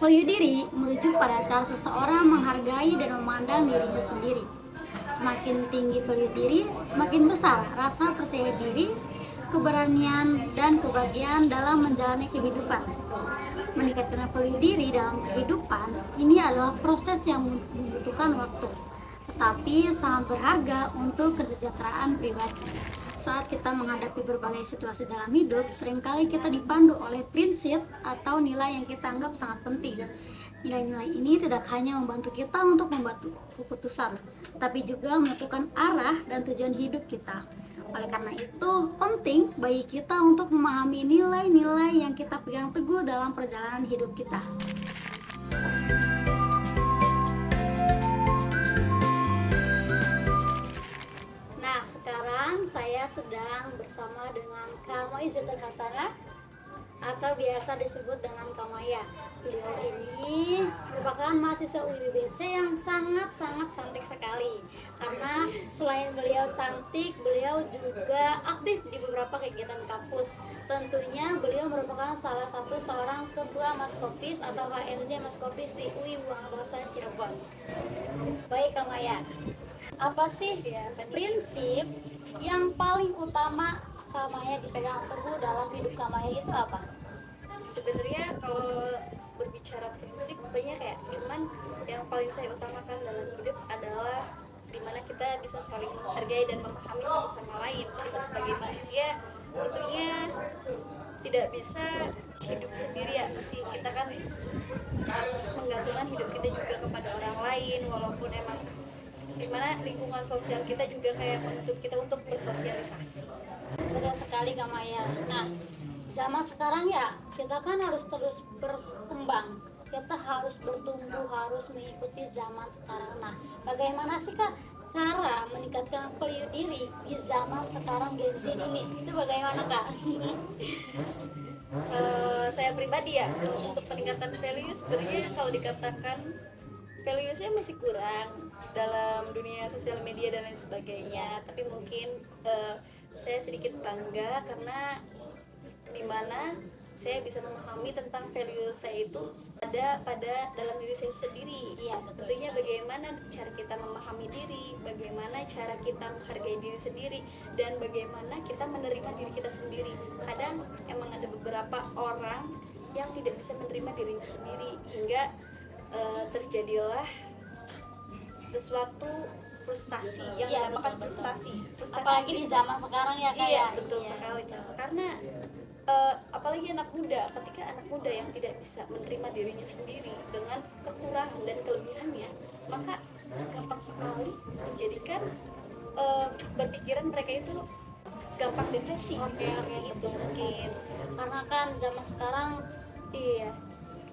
Value diri merujuk pada cara seseorang menghargai dan memandang dirinya sendiri. Semakin tinggi value diri, semakin besar rasa percaya diri, keberanian, dan kebahagiaan dalam menjalani kehidupan. Meningkatkan value diri dalam kehidupan ini adalah proses yang membutuhkan waktu, tetapi sangat berharga untuk kesejahteraan pribadi. Saat kita menghadapi berbagai situasi dalam hidup, seringkali kita dipandu oleh prinsip atau nilai yang kita anggap sangat penting. Nilai-nilai ini tidak hanya membantu kita untuk membuat keputusan, tapi juga menentukan arah dan tujuan hidup kita. Oleh karena itu, penting bagi kita untuk memahami nilai-nilai yang kita pegang teguh dalam perjalanan hidup kita. Nah, sekarang saya sedang bersama dengan Kak Moizatul Hasanah atau biasa disebut dengan Kak Maya. Beliau ini merupakan mahasiswa UIBC yang sangat-sangat cantik sekali. Karena selain beliau cantik, beliau juga aktif di beberapa kegiatan kampus. Tentunya beliau merupakan salah satu seorang ketua Maskopis atau HMJ Maskopis di UI Bangsa Cirebon. Baik Kak Maya, apa sih prinsip yang paling utama Kak Maya dipegang teguh dalam hidup Kak Maya itu apa? Sebenarnya kalau berbicara prinsip banyak ya, cuman yang paling saya utamakan dalam hidup adalah dimana kita bisa saling menghargai dan memahami satu sama lain. Kita sebagai manusia tentunya tidak bisa hidup sendiri ya, pasti kita kan harus menggantungkan hidup kita juga kepada orang lain, walaupun emang dimana lingkungan sosial kita juga kayak menuntut kita untuk bersosialisasi. Betul sekali Kak Maya. Nah, zaman sekarang ya kita kan harus terus berkembang, kita harus bertumbuh, harus mengikuti zaman sekarang. Nah, bagaimana sih Kak cara meningkatkan value diri di zaman sekarang Gen Z ini? Itu bagaimana Kak? Saya pribadi ya, untuk peningkatan value sebenarnya kalau dikatakan value saya masih kurang dalam dunia sosial media dan lain sebagainya, tapi mungkin saya sedikit bangga karena dimana saya bisa memahami tentang value saya itu ada pada dalam diri saya sendiri. Iya, betul. Tentunya bagaimana cara kita memahami diri, bagaimana cara kita menghargai diri sendiri, dan bagaimana kita menerima diri kita sendiri. Kadang emang ada beberapa orang yang tidak bisa menerima dirinya sendiri hingga terjadilah sesuatu frustasi yang dinamakan frustasi Apalagi di zaman sekarang ya Kak. iya betul sekali Kak. Karena apalagi anak muda, ketika anak muda yang tidak bisa menerima dirinya sendiri dengan kekurangan dan kelebihannya, maka gampang sekali menjadikan berpikiran mereka itu gampang depresi. Oke, itu mungkin karena kan zaman sekarang iya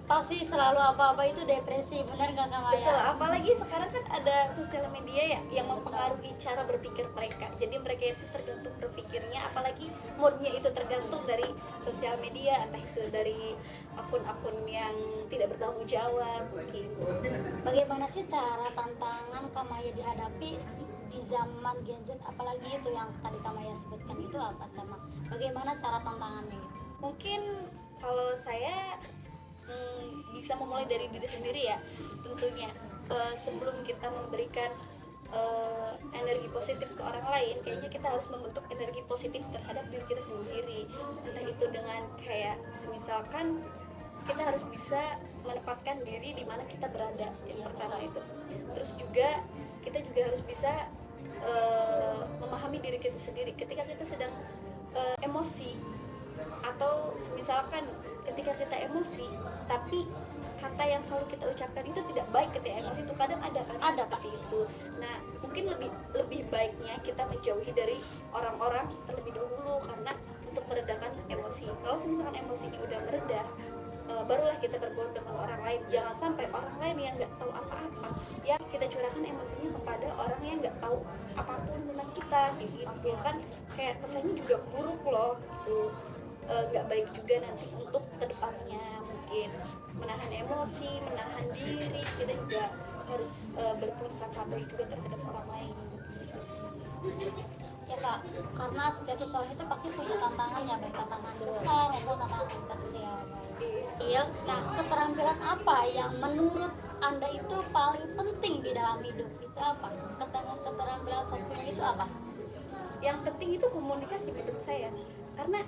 pasti selalu apa-apa itu depresi, benar nggak Kak Maya? betul, apalagi sekarang kan ada sosial media ya yang mempengaruhi cara berpikir mereka. Jadi mereka itu tergantung berpikirnya, apalagi moodnya itu tergantung dari sosial media, entah itu dari akun-akun yang tidak bertanggung jawab gitu. Bagaimana sih cara tantangan Kak Maya dihadapi di zaman Gen Z, apalagi itu yang tadi Kak Maya sebutkan itu apa sama? Bagaimana cara tantangannya? Mungkin kalau saya bisa memulai dari diri sendiri ya, tentunya sebelum kita memberikan energi positif ke orang lain, kayaknya kita harus membentuk energi positif terhadap diri kita sendiri. Entah itu dengan kayak semisalkan kita harus bisa menempatkan diri di mana kita berada, yang pertama itu. Terus juga kita juga harus bisa memahami diri kita sendiri ketika kita sedang emosi, atau misalkan ketika kita emosi tapi kata yang selalu kita ucapkan itu tidak baik ketika emosi, itu kadang ada kan seperti itu. Nah, mungkin lebih baiknya kita menjauhi dari orang-orang terlebih dahulu karena untuk meredakan emosi. Kalau misalkan emosinya udah mereda, barulah kita bergaul dengan orang lain. Jangan sampai orang lain yang nggak tahu apa-apa ya kita curahkan emosinya kepada orang yang nggak tahu apapun tentang kita gitu kan, kayak kesannya juga buruk loh gitu. Nggak baik juga nanti untuk kedepannya. Mungkin menahan emosi, menahan diri, kita juga harus berprasangka baik juga terhadap orang lain. Ya Kak, karena setiap seseorang itu pasti punya tantangannya, baik tantangan besar maupun tantangan kecil. Nah, keterampilan apa yang menurut Anda itu paling penting di dalam hidup? Itu apa? Keterampilan soft skill itu apa? Yang penting itu komunikasi menurut saya, karena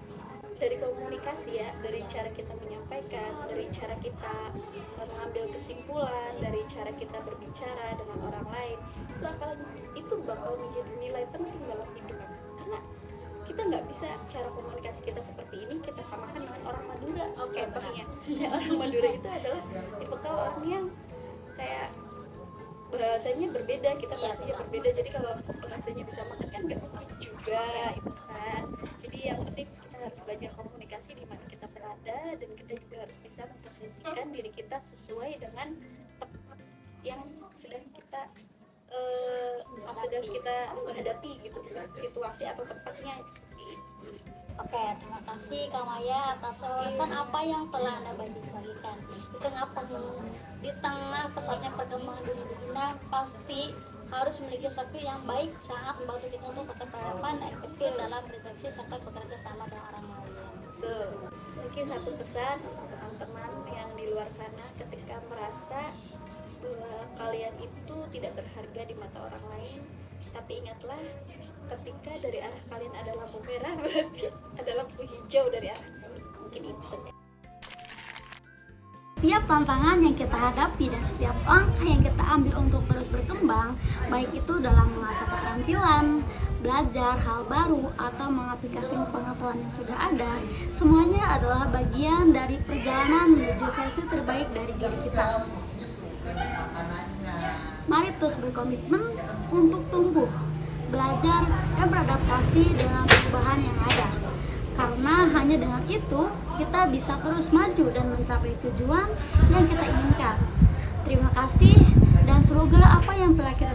dari komunikasi ya, dari cara kita menyampaikan, dari cara kita mengambil kesimpulan, dari cara kita berbicara dengan orang lain, itu bakal menjadi nilai penting dalam hidup. Karena kita nggak bisa cara komunikasi kita seperti ini kita samakan dengan orang Madura. Contohnya ya, orang Madura itu adalah tipikal orang yang kayak bahasanya berbeda, kita bahasanya berbeda, jadi kalau bahasanya bisa makan kan nggak mungkin juga itu kan. Jadi yang penting kita harus belajar komunikasi di mana kita berada, dan kita juga harus bisa memposisikan diri kita sesuai dengan tempat yang sedang kita hadapi gitu, situasi atau tempatnya. Oke, terima kasih Kak Maya atas wawasan apa yang telah Anda bagikan. Di tengah pesatnya perkembangan dunia digital, pasti harus memiliki soft skill yang baik, sangat membantu kita untuk tetap relevan dan efektif dalam berinteraksi serta bekerja sama dengan orang lain. Betul. Mungkin satu pesan untuk teman-teman yang di luar sana, ketika merasa bahwa kalian itu tidak berharga di mata orang lain, tapi ingatlah, ketika dari arah kalian ada lampu merah, berarti ada lampu hijau dari arah kalian. Mungkin itu. Setiap tantangan yang kita hadapi dan setiap langkah yang kita ambil untuk terus berkembang, baik itu dalam mengasah keterampilan, belajar hal baru, atau mengaplikasikan pengetahuan yang sudah ada, semuanya adalah bagian dari perjalanan menuju versi terbaik dari diri kita. Mari terus berkomitmen untuk tumbuh, belajar, dan beradaptasi dengan perubahan yang ada. Karena hanya dengan itu, kita bisa terus maju dan mencapai tujuan yang kita inginkan. Terima kasih, dan semoga apa yang telah kita